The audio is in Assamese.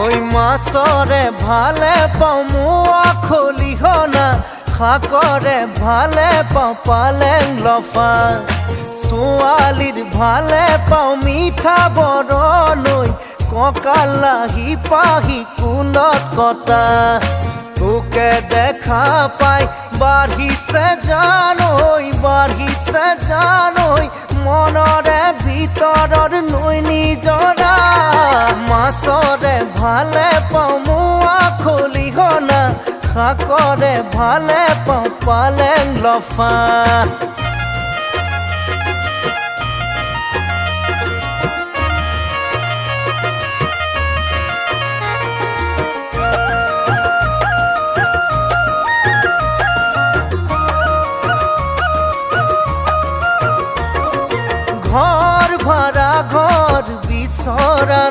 ওই মাছৰে ভালে পাও মুয়া খলিহনা খাকৰে ভালে পাও পালেং লফা ছোৱালীৰ ভালে পাও মিঠা বৰণৈ কঁকালাহি পাহি কুলত কটা তোকে দেখা পাই বাঢ়িছে জানৈ মনৰে ভিতৰৰ নৈ নিজৰা মাছৰে ভালে পাও মুৱা খলিহনা শাকৰে ভালে পাও পালেং লফা ঘৰ ভাড়া ঘৰ বিচৰা